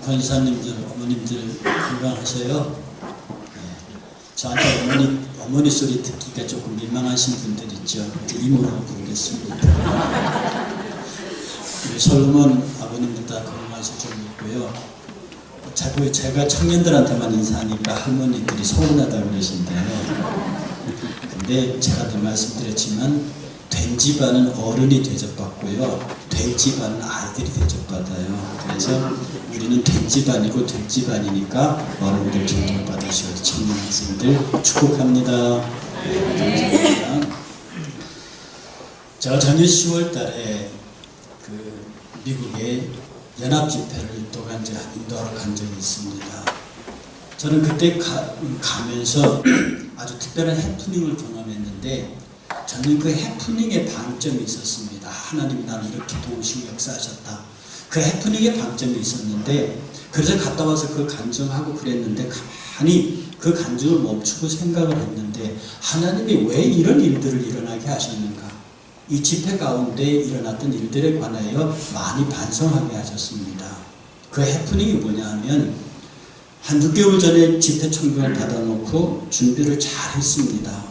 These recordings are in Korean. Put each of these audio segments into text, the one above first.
권사님들, 어머님들 건강하세요. 저한테 어머니 소리 듣기가 조금 민망하신 분들 있죠. 이모라고 부르겠습니다. 우리 솔로몬 아버님들 다 건강하실 줄 믿고요. 자꾸 제가 청년들한테만 인사하니까 할머니들이 서운하다고 그러신데요. 근데 제가 더 말씀드렸지만 된 집안은 어른이 대접받고요, 된 집안은 아이들이 대접받아요. 그래서 우리는 된 집안이고 된 집안이니까 어른들 존중받으시고 청년 학생들 축복합니다. 감사합니다. 제가 작년 10월 달에 그 미국의 연합 집회를 인도하러 간 적이 있습니다. 저는 그때 가면서 아주 특별한 해프닝을 경험했는데, 저는 그 해프닝의 방점이 있었습니다. 하나님이 나를 이렇게 도우시고 역사하셨다. 그 해프닝의 방점이 있었는데, 그래서 갔다 와서 그 간증하고 그랬는데, 가만히 그 간증을 멈추고 생각을 했는데, 하나님이 왜 이런 일들을 일어나게 하셨는가? 이 집회 가운데 일어났던 일들에 관하여 많이 반성하게 하셨습니다. 그 해프닝이 뭐냐 하면, 한 6개월 전에 집회 청구를 받아놓고 준비를 잘 했습니다.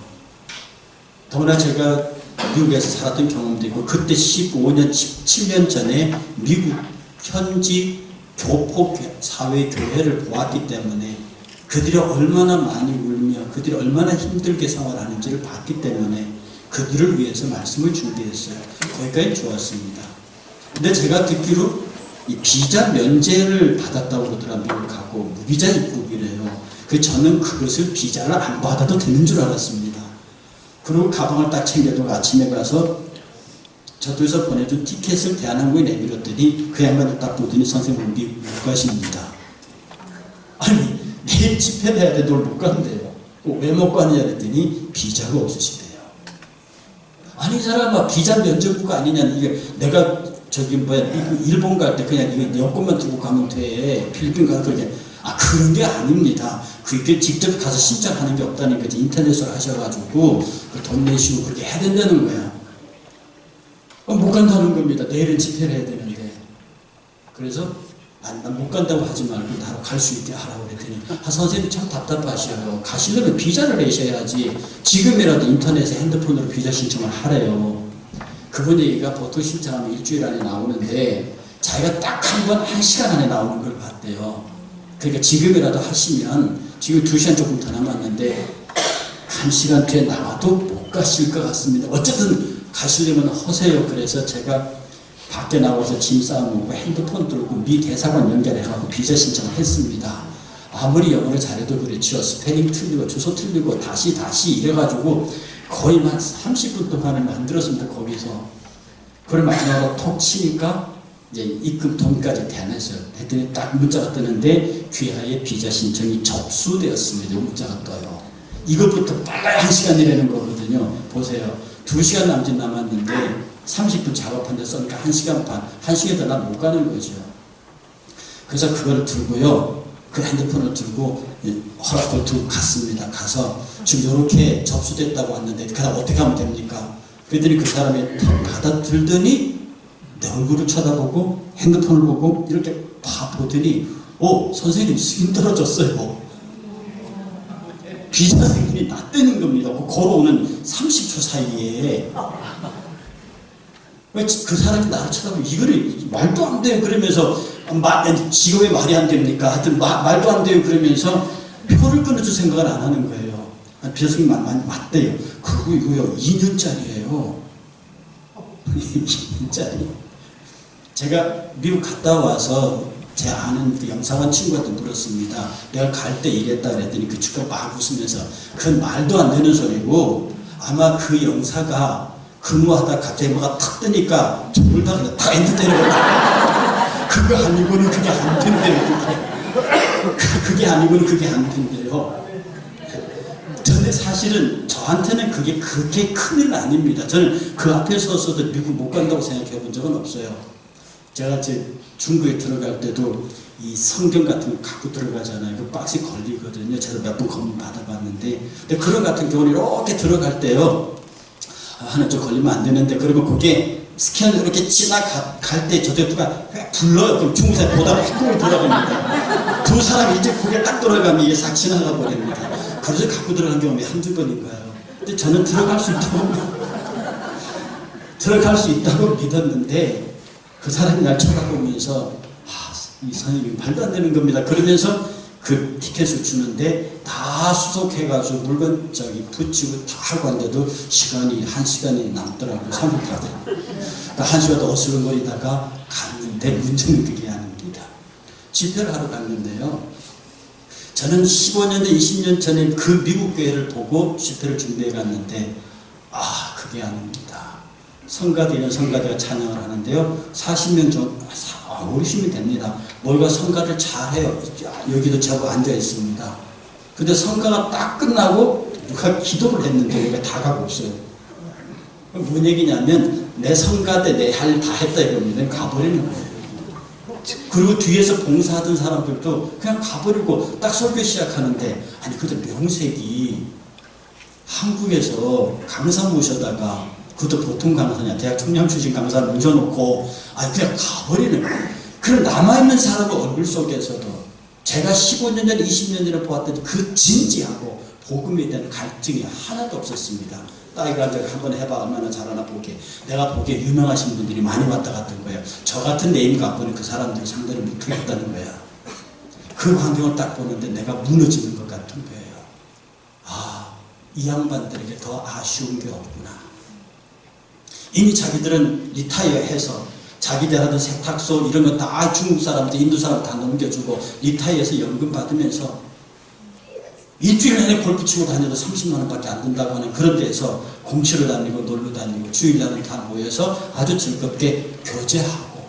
더구나 제가 미국에서 살았던 경험도 있고, 그때 15년, 17년 전에 미국 현지 교포 사회교회를 보았기 때문에 그들이 얼마나 많이 울며 그들이 얼마나 힘들게 생활하는지를 봤기 때문에 그들을 위해서 말씀을 준비했어요. 거기까지 좋았습니다. 근데 제가 듣기로 이 비자 면제를 받았다고 그러더라. 미국 가고 무비자 입국이래요. 저는 그것을 비자를 안 받아도 되는 줄 알았습니다. 그리고 가방을 딱 챙겨두고 아침에 가서 저쪽에서 보내준 티켓을 대한항공에 내밀었더니 그 양반을 딱 보더니 선생님 미국 못 가십니다. 아니 내일 집회를 해야 되는데 못 간대요. 왜 못 가느냐 그랬더니 비자가 없으시대요. 아니 이 사람아 비자 면접부가 아니냐. 이게 내가 미국 일본 갈 때 그냥 이거 여권만 들고 가면 돼. 필리핀 가서 그러게. 그런 게 아닙니다. 그게 직접 가서 신청하는 게 없다는 거지. 인터넷으로 하셔가지고 돈 내시고 그렇게 해야 된다는 거야. 못 간다는 겁니다. 내일은 집회를 해야 되는데. 그래서 난 못 간다고 하지 말고 나로 갈 수 있게 하라고 그랬더니 선생님 참 답답하시어요. 가시려면 비자를 내셔야지. 지금이라도 인터넷에 핸드폰으로 비자 신청을 하래요. 그분 얘기가 보통 신청하면 일주일 안에 나오는데 자기가 딱 한 번 1시간 안에 나오는 걸 봤대요. 그러니까 지금이라도 하시면, 지금 2시간 조금 더 남았는데 1시간 뒤에 나와도 못 가실 것 같습니다. 어쨌든 가시려면 하세요. 그래서 제가 밖에 나와서 짐 싸놓고 핸드폰 들고 미 대사관 연결해가지고 비자 신청을 했습니다. 아무리 영어를 잘해도 그렇죠. 스페링 틀리고 주소 틀리고 다시 이래가지고 거의 한 30분 동안을 만들었습니다. 거기서. 그걸 마지막으로 톡 치니까 이제 입금 돈까지 대안했어요. 했더니 딱 문자가 뜨는데 귀하의 비자 신청이 접수되었습니다. 문자가 떠요. 이것부터 빨라야 1시간이라는 거거든요. 보세요. 2시간 남짓 남았는데 30분 작업하는데 써니까 1시간 반, 1시간 더 난 못 가는 거죠. 그래서 그걸 들고요. 그 핸드폰을 들고 허락을 두고 갔습니다. 가서 지금 이렇게 접수됐다고 왔는데 그다음 어떻게 하면 됩니까? 그랬더니 그 사람이 받아들더니 내 얼굴을 쳐다보고 핸드폰을 보고 이렇게 다 보더니 선생님 승인 떨어졌어요. 비자 승인이 났다는 겁니다. 걸어오는 30초 사이에. 그 사람이 나를 쳐다보고 이거를 말도 안 돼요 그러면서 직업에 말이 안 됩니까? 하여튼 말도 안 돼요 그러면서 표를 끊어줄 생각을 안 하는 거예요. 비자 승인 맞대요. 그리고 이거요 2년짜리예요. 2년짜리. 제가 미국 갔다 와서 제 아는 그 영사관 친구한테 물었습니다. 내가 갈 때 이랬다 그랬더니 그 친구가 막 웃으면서 그건 말도 안 되는 소리고 아마 그 영사가 근무하다 갑자기 뭐가 탁 뜨니까 둘 다 그냥 다 엔드 때려버렸다. 그거 아니고는 그게 안 된대요. 그게 아니고는 그게 안 된대요. 근데 사실은 저한테는 그게 그렇게 큰일 아닙니다. 저는 그 앞에 서서도 미국 못 간다고 생각해 본 적은 없어요. 제가 중국에 들어갈 때도 이 성경 같은 거 갖고 들어가잖아요. 그 박스에 걸리거든요. 제가 몇 번 검문 받아봤는데. 근데 그런 같은 경우는 이렇게 들어갈 때요. 하나 좀 걸리면 안 되는데, 그러면 그게 스캔을 이렇게 지나갈 때 저때 누가 불러요. 그럼 중국사에 보다가 휘공이 돌아갑니다. 두 사람이 이제 고개 딱 돌아가면 이게 싹 지나가 버립니다. 그래서 갖고 들어간 경험이 한두 번인가요? 근데 저는 들어갈 수 있다고 믿었는데 그 사람이 날 쳐다보면서 이 선생님이 말도 안 되는 겁니다. 그러면서 그 티켓을 주는데 다 수속해가지고 물건 붙이고 다 하고 한데도 시간이 1시간이 남더라고요. 3일 다 돼요. 그러니까 1시간 더 어슬렁거리다가 갔는데 문제는 그게 아닙니다. 집회를 하러 갔는데요. 저는 15년 전, 20년 전에 그 미국 교회를 보고 집회를 준비해 갔는데 그게 아닙니다. 성가대가 찬양을 하는데요. 40명 정도, 50명 됩니다. 뭘가 성가를 잘해요. 여기도 저거 앉아 있습니다. 근데 성가가 딱 끝나고 누가 기도를 했는데 여기가 다 가고 없어요. 뭔 얘기냐면 내 성가대 내 할 일 다 했다 이겁니다. 가버리는 거예요. 그리고 뒤에서 봉사하던 사람들도 그냥 가버리고 딱 설교 시작하는데 그때 명색이 한국에서 강사 모셔다가 그것도 보통 강사냐 대학 청량 출신 강사를 모셔놓고 그냥 가버리는 거예요. 그럼 남아있는 사람 얼굴 속에서도 제가 15년 전 20년 전에 보았던 그 진지하고 복음에 대한 갈증이 하나도 없었습니다. 딸이가 한번 해봐 얼마나 잘하나 보게. 내가 보기에 유명하신 분들이 많이 왔다 갔던 거예요. 저 같은 네임 갖고는 그 사람들이 상대를 못하겠다는 거야. 그 환경을 딱 보는데 내가 무너지는 것 같은 거예요. 이 양반들에게 더 아쉬운 게 없구나. 이미 자기들은 리타이어해서 자기들 하던 세탁소 이런 거 다 중국 사람들, 인도 사람 다 넘겨주고 리타이어해서 연금 받으면서 일주일 내내 골프 치고 다녀도 30만 원밖에 안 든다고 하는 그런 데에서 공치러 다니고 놀러 다니고 주일날은 다 모여서 아주 즐겁게 교제하고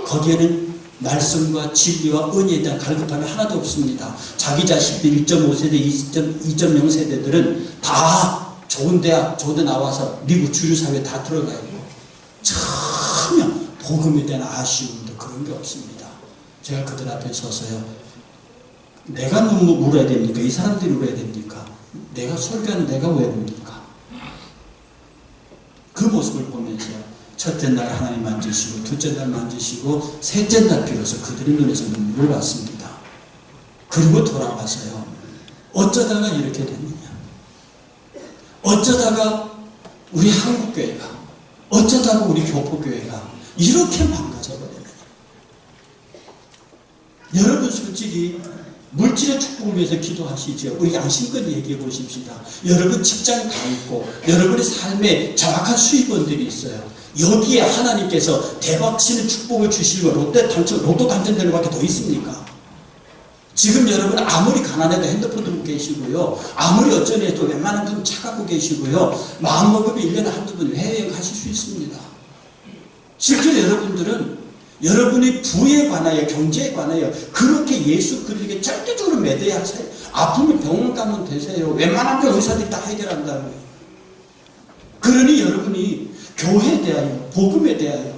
거기에는 말씀과 진리와 은혜에 대한 갈급함이 하나도 없습니다. 자기 자식들 1.5세대, 2.0 세대들은 다 좋은 대학, 좋은 데 나와서 미국 주류사회에 다 들어가 있고 전혀 복음에 대한 아쉬움도 그런 게 없습니다. 제가 그들 앞에 서서요. 내가 너무 울어야 됩니까? 이 사람들이 울어야 됩니까? 내가 설교하는 내가 왜 웁니까? 그 모습을 보면서 첫째 날 하나님 만지시고 둘째 날 만지시고 셋째 날 비로소 그들의 눈에서 눈물을 봤습니다. 그리고 돌아와서요. 어쩌다가 이렇게 됐느냐? 어쩌다가 우리 한국교회가 어쩌다가 우리 교포교회가 이렇게 망가져버렸느냐? 여러분 솔직히 물질의 축복을 위해서 기도하시죠. 우리 양심껏 얘기해 보십시다. 여러분 직장 다 있고 여러분의 삶에 정확한 수입원들이 있어요. 여기에 하나님께서 대박 치는 축복을 주시고 로또 당첨되는 밖에 더 있습니까? 지금 여러분 아무리 가난해도 핸드폰 들고 계시고요. 아무리 어쩌네도 웬만한 분 차 갖고 계시고요. 마음먹으면 1년에 한두 번 해외여행 가실 수 있습니다. 실제로 여러분들은 여러분의 부에 관하여 경제에 관하여 그렇게 예수 그리스도에게 절대적으로 매대야 하세요. 아프면 병원 가면 되세요. 웬만한 거 의사들이 다 해결한다고요. 그러니 여러분이 교회에 대하여 복음에 대하여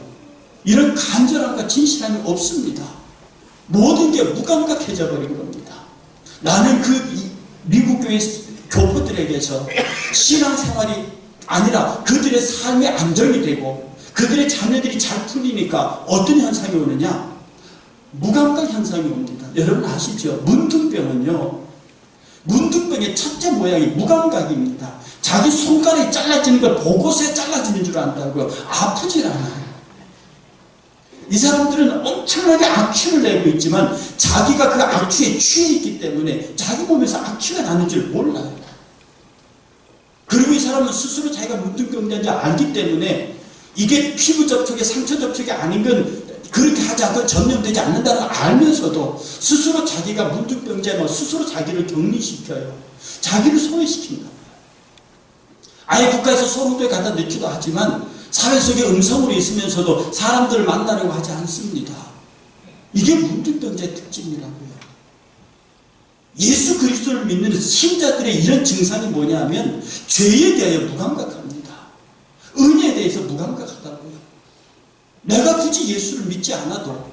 이런 간절함과 진실함이 없습니다. 모든 게 무감각해져 버린 겁니다. 나는 그 미국 교회 교포들에게서 신앙생활이 아니라 그들의 삶의 안정이 되고 그들의 자녀들이 잘 풀리니까 어떤 현상이 오느냐? 무감각 현상이 옵니다. 여러분 아시죠? 문둥병은요. 문둥병의 첫째 모양이 무감각입니다. 자기 손가락이 잘라지는 걸 보고서 잘라지는 줄 안다고요. 아프질 않아요. 이 사람들은 엄청나게 악취를 내고 있지만 자기가 그 악취에 취해 있기 때문에 자기 몸에서 악취가 나는 줄 몰라요. 그리고 이 사람은 스스로 자기가 문둥병자인지 알기 때문에 이게 피부 접촉이 상처 접촉이 아닌 건 그렇게 하지 않고 전염되지 않는다는 걸 알면서도 스스로 자기가 문둥병자면 스스로 자기를 격리시켜요. 자기를 소외시킨다. 아예 국가에서 소록도에 갖다 넣기도 하지만 사회 속에 음성으로 있으면서도 사람들을 만나려고 하지 않습니다. 이게 문둥병자의 특징이라고요. 예수 그리스도를 믿는 신자들의 이런 증상이 뭐냐면 죄에 대하여 무감각합니다. 은혜에 대해서 무감각하다고요. 내가 굳이 예수를 믿지 않아도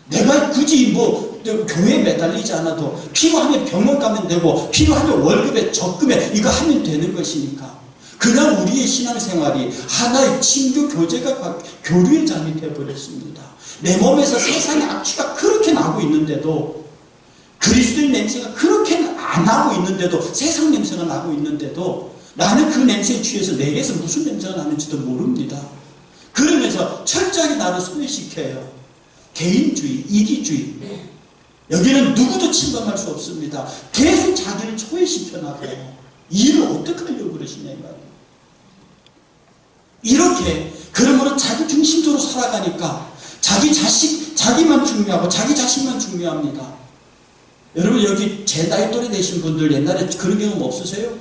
내가 굳이 교회에 매달리지 않아도 필요하면 병원 가면 되고 필요하면 월급에 적금에 이거 하면 되는 것이니까 그냥 우리의 신앙생활이 하나의 친교 교제가 교류의 장이 되어버렸습니다. 내 몸에서 세상의 악취가 그렇게 나고 있는데도, 그리스도의 냄새가 그렇게 안 나고 있는데도, 세상 냄새가 나고 있는데도 나는 그 냄새에 취해서 내게서 무슨 냄새가 나는지도 모릅니다. 그러면서 철저하게 나를 소외시켜요. 개인주의, 이기주의. 여기는 누구도 침범할 수 없습니다. 계속 자기를 소외시켜 나가요. 일을 어떻게 하려고 그러시냐 이 말이에요. 이렇게 그러므로 자기 중심적으로 살아가니까 자기 자식, 자기만 중요하고 자기 자식만 중요합니다. 여러분 여기 제 나이 또래 되신 분들 옛날에 그런 경험 없으세요?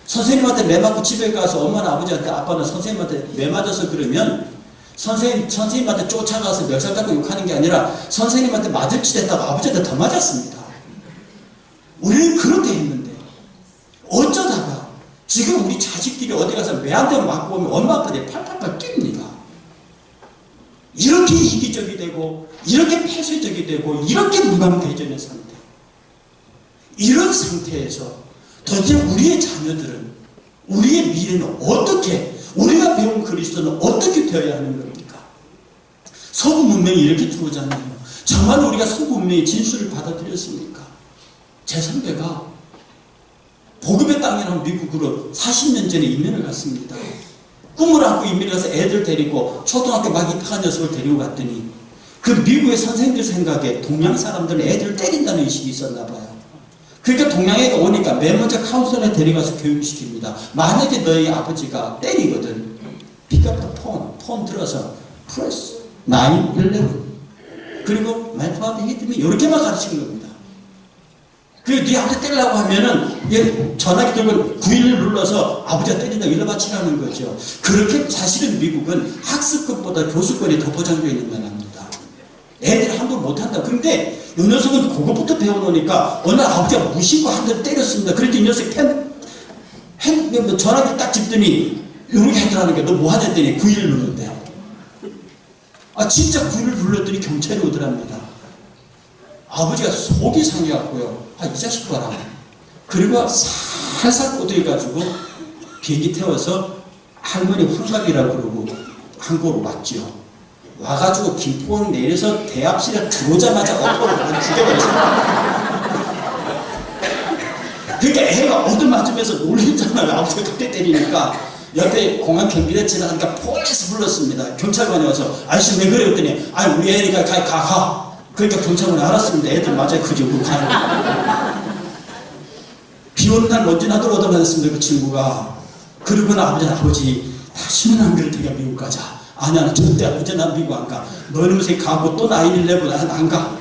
선생님한테 매 맞고 집에 가서 엄마나 아버지한테, 아빠는 선생님한테 매 맞아서 그러면 선생님한테 쫓아가서 멱살 잡고 욕하는 게 아니라 선생님한테 맞을 짓 했다고 아버지한테 더 맞았습니다. 우리는 그렇게 했는데 어쩌다가 지금 우리 자식들이 어디 가서 매 한 대 맞고 오면 엄마 아빠들이 팔팔팔 뜁니다. 이렇게 이기적이 되고 이렇게 폐쇄적이 되고 이렇게 무감대전의 상태, 이런 상태에서 도대체 우리의 자녀들은, 우리의 미래는 어떻게, 우리가 배운 그리스도는 어떻게 되어야 하는 겁니까? 서구 문명이 이렇게 들어오잖아요. 정말 우리가 서구 문명의 진수를 받아들였습니까? 제 선배가 복음의 땅이라는 미국으로 40년 전에 이민을 갔습니다. 꿈을 안고 이민을 가서 애들 데리고 초등학교 막 입학한 녀석을 데리고 갔더니 그 미국의 선생님들 생각에 동양 사람들은 애들을 때린다는 의식이 있었나 봐요. 그러니까 동양애가 오니까 맨 먼저 카운슬러에 데려가서 교육시킵니다. 만약에 너희 아버지가 때리거든, pick up the 폰 들어서 press 9, 11 그리고 my father hit me 이렇게만 가르치는 겁니다. 그리고 네 아버지 때리려고 하면은 얘 전화기 들고 911 눌러서 아버지가 때린다고 일러바치라는 거죠. 그렇게 사실은 미국은 학습권보다 교수권이 더 보장되어 있는 나라입니다. 애들이 함부로 못한다. 그런데 이 녀석은 그것부터 배워놓으니까 어느 날 아버지가 무심코 한 대 때렸습니다. 그랬더니 이 녀석이 전화기 딱 집더니 이렇게 하더라는 게 너 뭐 하냐 했더니 911 눌렀대요. 아 진짜 911 눌렀더니 경찰이 오더랍니다. 아버지가 속이 상해갖고요. 아 이 자식 봐라. 그리고 살살 꼬드겨가지고 비행기 태워서 할머니 훌갑이라고 그러고 한국으로 왔죠. 와가지고 김포항 내려서 대합실에 들어오자마자 엎어를 죽여버렸어요. 그러니까 애가 얻어맞으면서 놀랬잖아요. 아버지가 그때 때리니까. 옆에 공항 경비대 지나가니까 폴리스 불렀습니다. 경찰관이 와서 아저씨 왜 그래? 그랬더니 아 우리 애니까 가. 그러니까 경찰관이 알았습니다. 애들 맞아요. 그죠? 가는. 비 오는 날 먼지 나도록 얻어맞았습니다. 그 친구가. 그러고 아버지는 아버지 다시는 안 그럴 테니까 미국 가자. 아니야 절대 아버지 난 미국 안 가. 너 이러면서 가고 또 9/11 안 가.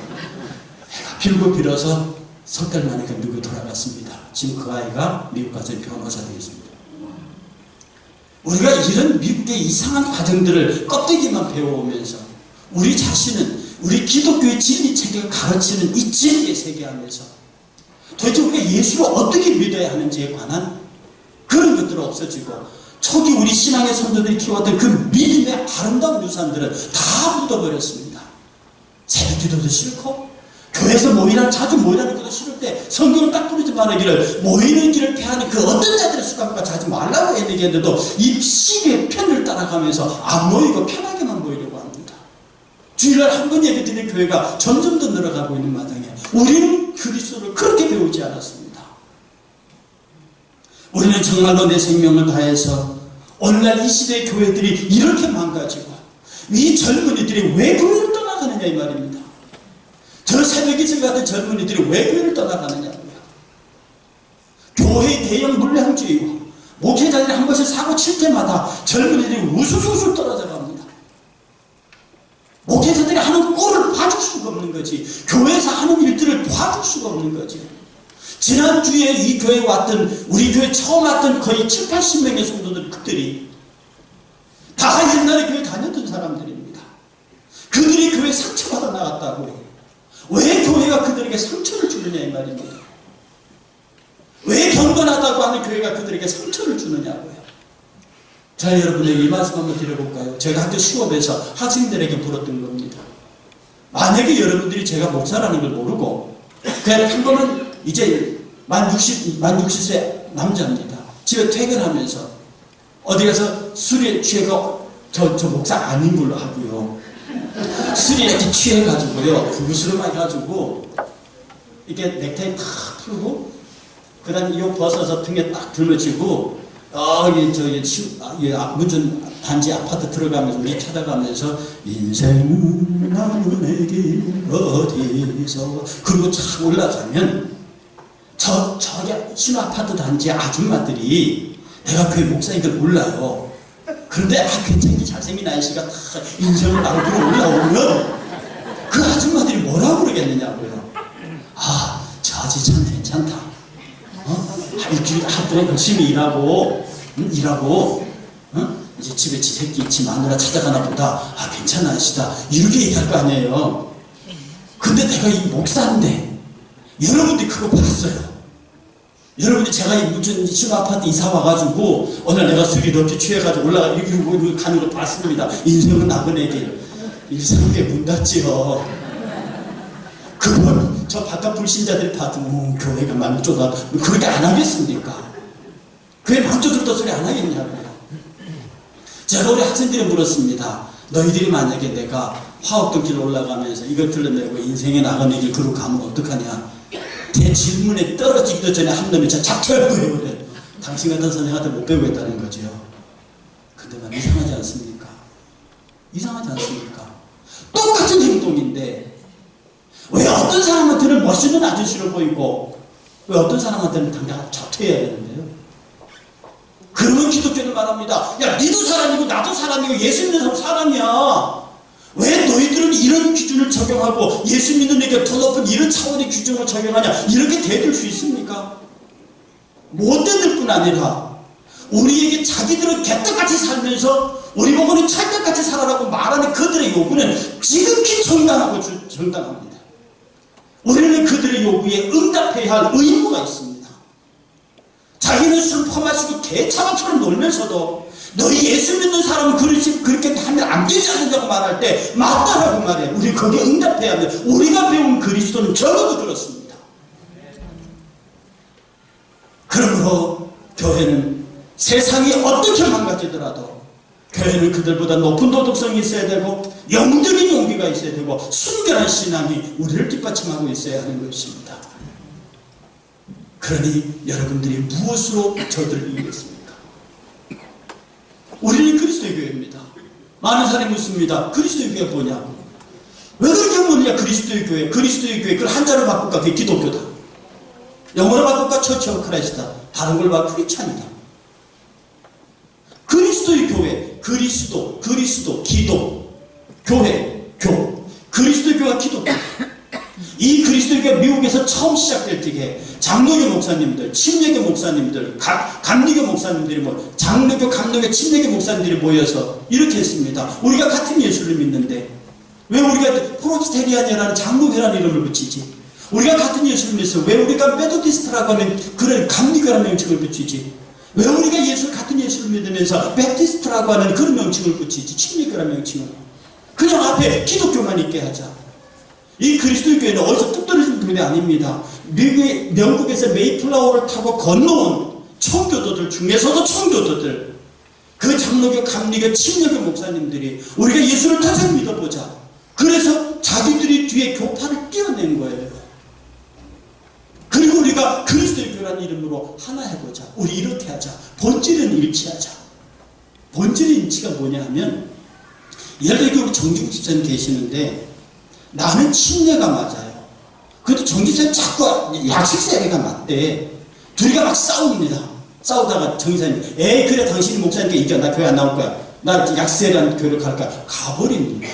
애가 빌고 빌어서 석 달 만에 미국에 돌아갔습니다. 지금 그 아이가 미국 가서 변호사 되겠습니다. 우리가 이런 미국의 이상한 과정들을 껍데기만 배워오면서 우리 자신은 우리 기독교의 진리 체계가 가르치는 이 진리의 세계 안에서 도대체 우리가 예수를 어떻게 믿어야 하는지에 관한 그런 것들은 없어지고 초기 우리 신앙의 선조들이 키워왔던 그 믿음의 아름다운 유산들은 다 묻어버렸습니다. 새벽 기도도 싫고 교회에서 자주 모이라는 것도 싫을 때 성경을 딱 부르지 말하기를 모이는 길을 피하는 그 어떤 자들의 습관과 자지 말라고 얘기했는데도 이 시기의 편을 따라가면서 안 모이고 편하게만 모이려고 합니다. 주일날 한 번 예배 드리는 교회가 점점 더 늘어가고 있는 마당에 우리는 그리스도를 그렇게 배우지 않았습니다. 우리는 정말로 내 생명을 다해서 오늘날 이 시대의 교회들이 이렇게 망가지고 이 젊은이들이 왜 교회를 떠나가느냐 이 말입니다. 저 새벽이슬 같은 젊은이들이 왜 교회를 떠나가느냐고요. 교회의 대형 물량주의와 목회자들이 한 번씩 사고 칠 때마다 젊은이들이 우수수수 떨어져 갑니다. 목회자들이 하는 꼴을 봐줄 수가 없는 거지. 교회에서 하는 일들을 봐줄 수가 없는 거지. 지난주에 이 교회에 왔던, 우리 교회 처음 왔던 거의 7, 80명의 성도들, 그들이 다 옛날에 교회 다녔던 사람들입니다. 그들이 교회 상처받아 나갔다고요. 왜 교회가 그들에게 상처를 주느냐 이 말입니다. 왜 경건하다고 하는 교회가 그들에게 상처를 주느냐고요. 자, 여러분에게 이 말씀 한번 드려볼까요? 제가 학교 수업에서 학생들에게 물었던 겁니다. 만약에 여러분들이 제가 목사라는 걸 모르고 그냥 평범한 이제 만 60세 남자입니다. 집에 퇴근하면서 어디 가서 술에 취해가 저 목사 아닌 걸로 하고요. 술에 이렇게 취해가지고요. 부부스름 해가지고 이렇게 넥타이 탁 풀고 그 다음에 이 벗어서 등에 딱 들러지고 문전 단지 아파트 들어가면서 우리 찾아가면서 인생은 나무의 길 어디서 그리고 착 올라가면 저기 신호 아파트 단지 아줌마들이 내가 교회 목사인 걸 몰라요. 그런데 괜찮게 잘생긴 아저씨가 다 인생을 나를 들어 올라오면 그 아줌마들이 뭐라고 그러겠느냐고요. 저 아저씨 참 괜찮다. 일주일에 하루 동안 열심히 일하고 이제 집에 지 새끼 지 마누라 찾아가나 보다. 괜찮은 아저씨다. 이렇게 얘기할 거 아니에요. 근데 내가 이 목사인데 여러분들이 그거 봤어요. 여러분들이 제가 이 무슨 신호 아파트 이사 와가지고 오늘 내가 술이 이렇게 취해가지고 이러고 가는 거 봤습니다. 인생은 나그네길. 일상교회 문 닫지요. 그건 저 바깥 불신자들이 봐도 교회가 망조다 그렇게 안 하겠습니까? 교회 망조들도 소리 안 하겠냐고요. 제가 우리 학생들이 물었습니다. 너희들이 만약에 내가 화옥동길 올라가면서 이걸 들러내고 인생의 나가는 길 그로 가면 어떡하냐. 제 질문에 떨어지기도 전에 한 놈이 저 잡혀야 거예요. 그래. 당신 같은 선생한테 못 배우겠다는 거죠. 근데 난 이상하지 않습니까? 이상하지 않습니까? 똑같은 행동인데 왜 어떤 사람한테는 멋있는 아저씨로 보이고 왜 어떤 사람한테는 당장 잡혀야 되는데요? 그러면 기독교는 말합니다. 야, 니도 사람이고 나도 사람이고 예수 믿는 사람 사람이야. 왜 너희들은 이런 기준을 적용하고 예수 믿는 애가 더 높은 이런 차원의 규정을 적용하냐? 이렇게 대들 수 있습니까? 못 대들 뿐 아니라 우리에게 자기들은 개떡같이 살면서 우리 보고는 찰떡같이 살아라고 말하는 그들의 요구는 지극히 정당하고 정당합니다. 우리는 그들의 요구에 응답해야 할 의무가 있습니다. 자기는 술 퍼마시고 개차반처럼 놀면서도 너희 예수 믿는 사람은 그렇게 하면 안 되지 않는다고 말할 때 맞다라고 말해. 우리 거기에 응답해야 합니다. 우리가 배운 그리스도는 적어도 그렇습니다. 그러므로 교회는 세상이 어떻게 망가지더라도 교회는 그들보다 높은 도덕성이 있어야 되고 영적인 용기가 있어야 되고 순결한 신앙이 우리를 뒷받침하고 있어야 하는 것입니다. 그러니 여러분들이 무엇으로 저들을 이기겠습니까? 우리는 그리스도의 교회입니다. 많은 사람이 묻습니다. 그리스도의 교회가 뭐냐고. 왜 그렇게 묻느냐. 그리스도의 교회. 그걸 한자로 바꿀까? 그게 기독교다. 영어로 바꿀까? 처치 오브 크라이스트다. 다른 걸 바꾸면 크리스찬이다. 그리스도의 교회. 그리스도, 기도, 교회, 그리스도의 교회가 기독교. 이 그리스도의 교회가 미국에서 처음 시작될 때에 장로교 목사님들, 침례교 목사님들, 감리교 목사님들이 장로교, 감로교, 침례교 목사님들이 모여서 이렇게 했습니다. 우리가 같은 예수를 믿는데 왜 우리가 프로테스탄이라는 장로교라는 이름을 붙이지? 우리가 같은 예수를 믿어서 왜 우리가 메소디스트라고 하는 그런 감리교라는 명칭을 붙이지? 왜 우리가 같은 예수를 믿으면서 베프티스트라고 하는 그런 명칭을 붙이지? 침례교라는 명칭을. 그냥 앞에 기독교만 있게 하자. 이 그리스도의 교회는 어디서 뚝 떨어진 교회 아닙니다. 영국에서 메이플라워를 타고 건너온 청교도들 중에서도 청교도들, 그 장로교, 감리교, 침례교 목사님들이 우리가 예수를 다시 믿어보자. 그래서 자기들이 뒤에 교파를 띄워낸 거예요. 그리고 우리가 그리스도의 교회라는 이름으로 하나 해보자. 우리 이렇게 하자. 본질은 일치하자. 본질의 일치가 뭐냐 하면, 예를 들어 우리 정진국 집사님 계시는데 나는 침례가 맞아요. 그래도 정지사님 자꾸 약식세례가 맞대. 둘이가 막 싸웁니다. 싸우다가 정지사님, 그래 당신이 목사님께 이겨. 나 교회 안 나올 거야. 나 약식세례라는 교회를 갈 거야. 가버립니다.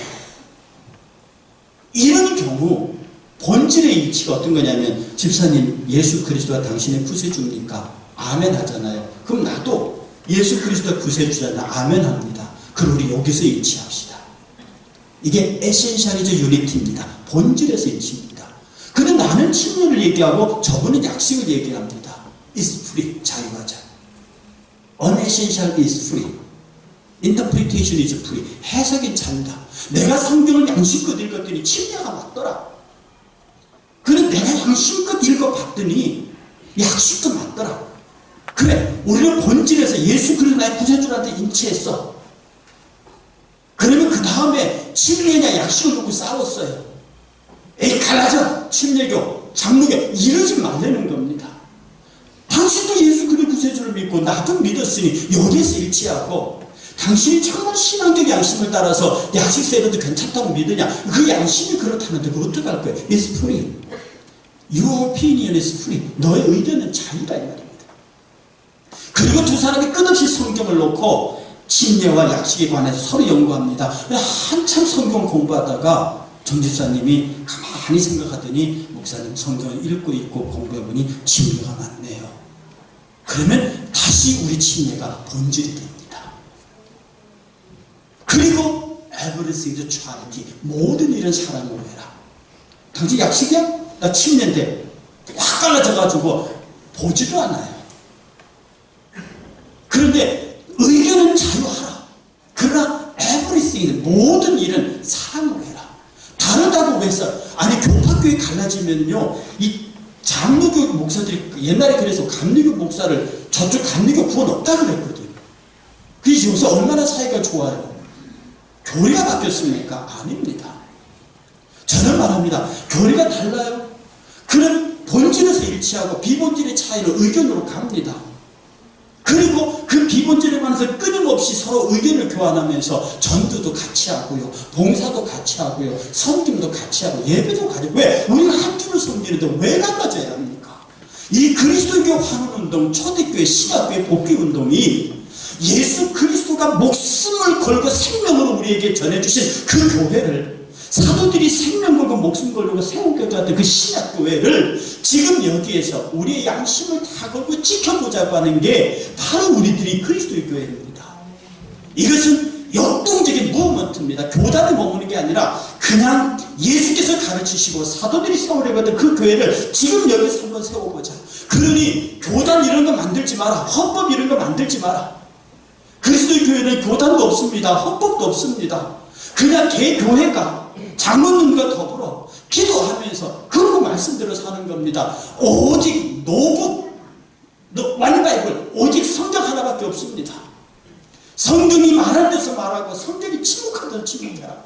이런 경우 본질의 일치가 어떤 거냐면, 집사님 예수 그리스도가 당신의 구세주입니까? 아멘 하잖아요. 그럼 나도 예수 그리스도가 구세주잖아. 아멘 합니다. 그럼 우리 여기서 일치합시다. 이게 에센셜이죠. 유니티입니다. 본질에서 일치입니다. 근데 나는 침례를 얘기하고 저분은 약식을 얘기합니다. is free. 자유하자. unessential is free. interpretation is free. 해석은 자유다. 내가 성경을 양심껏 읽었더니 침례가 맞더라. 그래 내가 양심껏 읽어봤더니 약식도 맞더라. 그래 우리는 본질에서 예수 그리스도 만약 구세주한테 인치했어. 그러면 그 다음에 침례냐 약식을 놓고 싸웠어요. 에이 갈라져. 침례교, 장로교 이러지 말라는 겁니다. 당신도 예수 그리스도의 구세주를 믿고 나도 믿었으니 여기에서 일치하고, 당신이 정말 신앙적 양심을 따라서 약식세로도 괜찮다고 믿으냐, 그 양심이 그렇다는데 그거 어떡할 거예요? It's free. Your opinion is free. 너의 의견은 자유다 이 말입니다. 그리고 두 사람이 끝없이 성경을 놓고 침례와 약식에 관해서 서로 연구합니다. 한참 성경 공부하다가 정 집사님이 가만히 생각하더니, 목사님 성경을 읽고 있고 공부해보니 침례가 맞네요. 그러면 다시 우리 침례가 본질이 됩니다. 그리고 everything to charity. 모든 일은 사랑으로 해라. 당신 약식이야? 나 침례인데 확 갈라져가지고 보지도 않아요. 그런데 의견은 자유하라. 그러나 everything, 모든 일은 사랑으로 해라. 다르다고 해서, 아니 교파교회 갈라지면요, 이 장로교 목사들이 옛날에 그래서 감리교 목사를 저쪽 감리교 구원 없다 그랬거든. 그래서 요새 얼마나 사이가 좋아요. 교리가 바뀌었습니까? 아닙니다. 저는 말합니다. 교리가 달라요. 그런 본질에서 일치하고 비본질의 차이를 의견으로 갑니다. 그리고 그 비본질에 관해서 끊임없이 서로 의견을 교환하면서 전도도 같이 하고요, 봉사도 같이 하고요, 섬김도 같이 하고, 예배도 같이. 왜? 우리는 한 주를 섬기는데 왜 갈라져야 합니까? 이 그리스도교 환원운동, 초대교회, 신학교회 복귀운동이 예수 그리스도가 목숨을 걸고 생명으로 우리에게 전해주신 그 교회를, 사도들이 생명 걸고 목숨 걸고 세우겠다던 그 신약교회를 지금 여기에서 우리의 양심을 다 걸고 지켜보자고 하는 게 바로 우리들이 그리스도의 교회입니다. 이것은 역동적인 무브먼트입니다. 교단에 머무는 게 아니라 그냥 예수께서 가르치시고 사도들이 세우려고 그 교회를 지금 여기서 한번 세워보자. 그러니 교단 이런 거 만들지 마라. 헌법 이런 거 만들지 마라. 그리스도의 교회는 교단도 없습니다. 헌법도 없습니다. 그냥 개교회가 장로님과 더불어 기도하면서 그러고 말씀대로 사는 겁니다. 오직 노북, 완바이블, 오직 성경 하나밖에 없습니다. 성경이 말하는 데서 말하고, 성경이 침묵하던 침묵해라.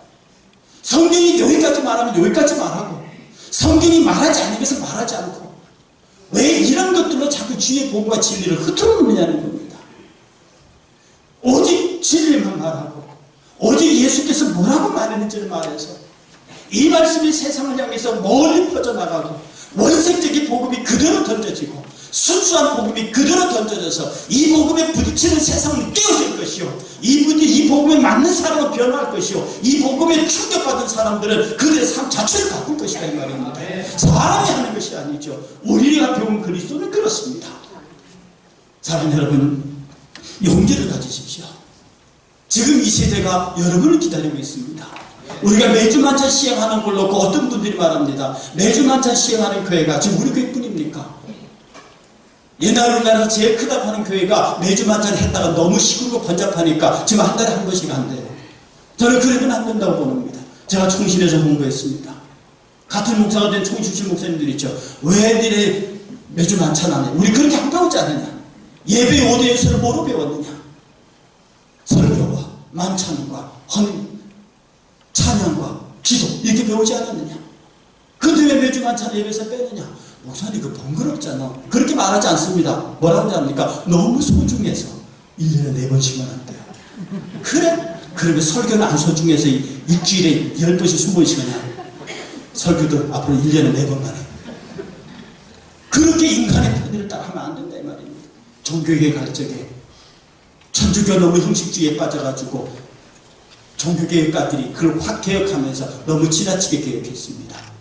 성경이 여기까지 말하면 여기까지 말하고, 성경이 말하지 않으면서 말하지 않고, 왜 이런 것들로 자꾸 주의 복음과 진리를 흐트러 놓느냐는 겁니다. 오직 진리만 말하고, 오직 예수께서 뭐라고 말했는지를 말해서 이 말씀이 세상을 향해서 멀리 퍼져나가고, 원색적인 복음이 그대로 던져지고, 순수한 복음이 그대로 던져져서 이 복음에 부딪히는 세상을 깨어질 것이요, 이 복음에 맞는 사람은 변화할 것이요, 이 복음에 충격받은 사람들은 그들의 삶 자체를 바꿀 것이다 이 말입니다. 사람이 하는 것이 아니죠. 우리가 배운 그리스도는 그렇습니다. 사랑하는 여러분, 용기를 가지십시오. 지금 이 세대가 여러분을 기다리고 있습니다. 우리가 매주 만찬 시행하는 걸 놓고 어떤 분들이 말합니다. 매주 만찬 시행하는 교회가 지금 우리 교회뿐입니까? 옛날 우리나라에서 제일 크다고 하는 교회가 매주 만찬 했다가 너무 시끄럽고 번잡하니까 지금 한 달에 한 번씩 한대요. 저는 그러면 안 된다고 보는 겁니다. 제가 총신에서 공부했습니다. 같은 목사가 된 총신실 목사님들 있죠. 왜 니네 매주 만찬 안 해? 우리 그렇게 안 배우지 않느냐? 예배 5대에서를 뭐로 배웠느냐? 설교와 만찬과 찬양과 기도 이렇게 배우지 않았느냐? 근데 왜 매주 만찬 예배에서 빼느냐? 목사님 그 번거롭잖아. 그렇게 말하지 않습니다. 뭐라고 하지 않습니까? 너무 소중해서 1년에 4번씩만 한대요. 그래? 그러면 설교는 안 소중해서 일주일에 10번씩 20번씩 하냐? 설교도 앞으로 1년에 4번만 해. 그렇게 인간의 편의를 따라하면 안 된다 이 말입니다. 종교계 갈 적에 천주교 너무 형식주의에 빠져가지고 종교개혁가들이 그걸 확 개혁하면서 너무 지나치게 개혁했습니다.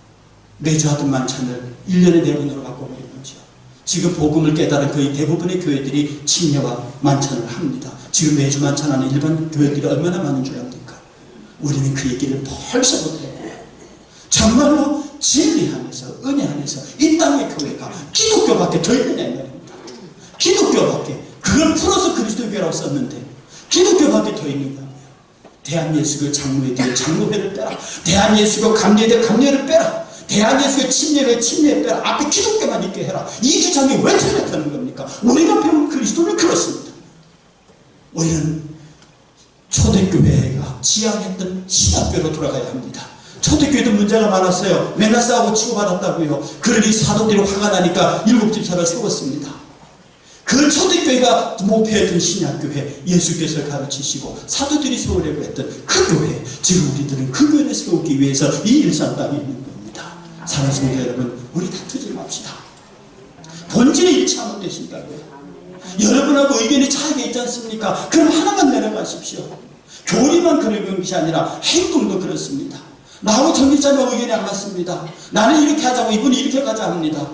매주 하던 만찬을 1년에 4번으로 바꿔버린 거죠. 지금 복음을 깨달은 거의 대부분의 교회들이 침례와 만찬을 합니다. 지금 매주 만찬하는 일반 교회들이 얼마나 많은 줄 압니까? 우리는 그 얘기를 벌써 못해요. 정말로 진리 안에서, 은혜 안에서 이 땅의 교회가 기독교밖에 더 있느냐 이 말입니다. 기독교밖에. 그걸 풀어서 그리스도교라고 썼는데 기독교밖에 더 있는 거예요. 대한예수교 장로에 대해 장로회를 빼라. 대한예수교 감리에 대해 감리회를 빼라. 대한예수교 침례회 침례회 빼라. 앞에 기독교만 있게 해라. 이 주장이 왜 틀렸다는 겁니까? 우리가 배운 그리스도는 그렇습니다. 우리는 초대교회가 지향했던 신학교로 돌아가야 합니다. 초대교회도 문제가 많았어요. 맨날 싸우고 치고받았다고요. 그러니 사도들이 화가 나니까 7집사를 세웠습니다. 그 초대교회가 목표했던 신약교회, 예수께서 가르치시고 사도들이 세우려고 했던 그 교회, 지금 우리들은 그 교회를 세우기 위해서 이 일산 땅에 있는 겁니다. 사랑하는 성도 여러분, 우리 다투지 맙시다. 본질을 일치하면 되신다고요. 여러분하고 의견이 차이가 있지 않습니까? 그럼 하나만 내려가십시오. 교리만 그런 것이 아니라 행동도 그렇습니다. 나하고 정기자님 의견이 안 맞습니다. 나는 이렇게 하자고 이분이 이렇게 가자 합니다.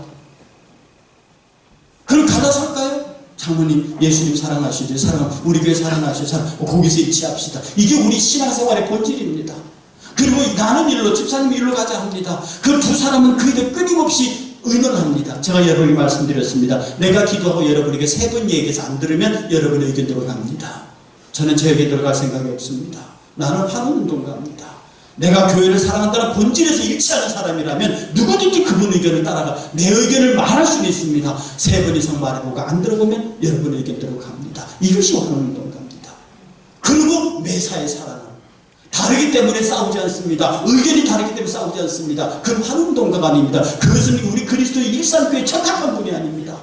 그럼 가다 살까요? 장모님 예수님 사랑하시죠? 우리 교회 사랑하시죠? 거기서 일치합시다. 이게 우리 신앙생활의 본질입니다. 그리고 나는 일로 집사님이 일로 가자 합니다. 그 두 사람은 그 일을 끊임없이 의논합니다. 제가 여러분에게 말씀드렸습니다. 내가 기도하고 여러분에게 3번 얘기해서 안 들으면 여러분의 의견대로 갑니다. 저는 제 의견대로 갈 생각이 없습니다. 나는 환원운동가입니다. 내가 교회를 사랑한다는 본질에서 일치하는 사람이라면 누구든지 그분 의견을 따라가 내 의견을 말할 수는 있습니다. 3번 이상 말해보고 안 들어보면 여러분의 의견대로 갑니다. 이것이 환원운동가입니다. 그리고 매사에 살아는 다르기 때문에 싸우지 않습니다. 의견이 다르기 때문에 싸우지 않습니다. 그럼 환운동가가 아닙니다. 그것은 우리 그리스도의 일산교회 천탁한 분이 아닙니다.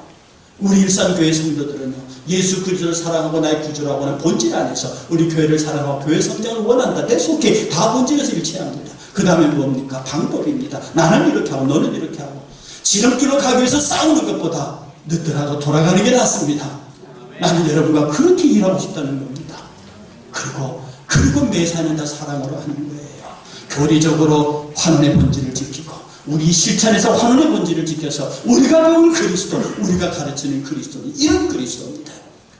우리 일산교회 성도들은요, 예수 그리스도를 사랑하고 나의 구주를 하고 는 본질 안에서 우리 교회를 사랑하고 교회 성장을 원한다. 대속해 다 본질에서 일치합니다. 그 다음에 뭡니까? 방법입니다. 나는 이렇게 하고 너는 이렇게 하고 지름길로 가기 위해서 싸우는 것보다 늦더라도 돌아가는 게 낫습니다. 나는 여러분과 그렇게 일하고 싶다는 겁니다. 그리고 매사는 다 사랑으로 하는 거예요. 교리적으로 환원의 본질을 지키고 우리 실천에서 환원의 본질을 지켜서 우리가 배운 그리스도, 우리가 가르치는 그리스도는 이런 그리스도입니다.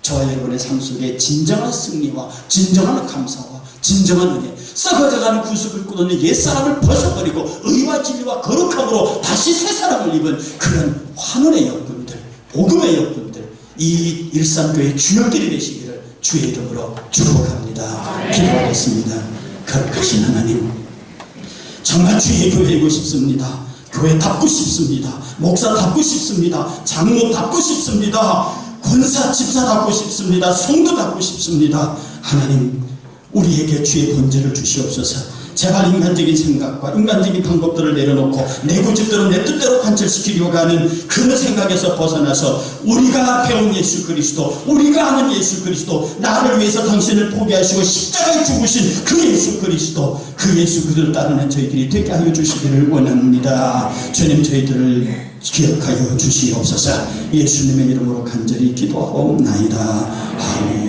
저와 여러분의 삶 속에 진정한 승리와 진정한 감사와 진정한 은혜, 썩어져가는 구습을 끊는 옛사람을 벗어버리고 의와 진리와 거룩함으로 다시 새 사람을 입은 그런 환원의 역군들, 복음의 역군들, 이 일산교회의 주역들이 되시기를 주의 이름으로 축복합니다. 기도하겠습니다. 거룩하신 하나님, 정말 주의 교회이고 싶습니다. 교회 답고 싶습니다. 목사 답고 싶습니다. 장로 답고 싶습니다. 권사 집사 답고 싶습니다. 성도 답고 싶습니다. 하나님, 우리에게 주의 본질을 주시옵소서. 제발 인간적인 생각과 인간적인 방법들을 내려놓고 내 고집대로 내 뜻대로 관철시키려고 하는 그런 생각에서 벗어나서 우리가 배운 예수 그리스도, 우리가 아는 예수 그리스도, 나를 위해서 당신을 포기하시고 십자가에 죽으신 그 예수 그리스도, 그 예수 그리스도를 따르는 저희들이 되게 하여 주시기를 원합니다. 주님, 저희들을 기억하여 주시옵소서. 예수님의 이름으로 간절히 기도하옵나이다. 아멘.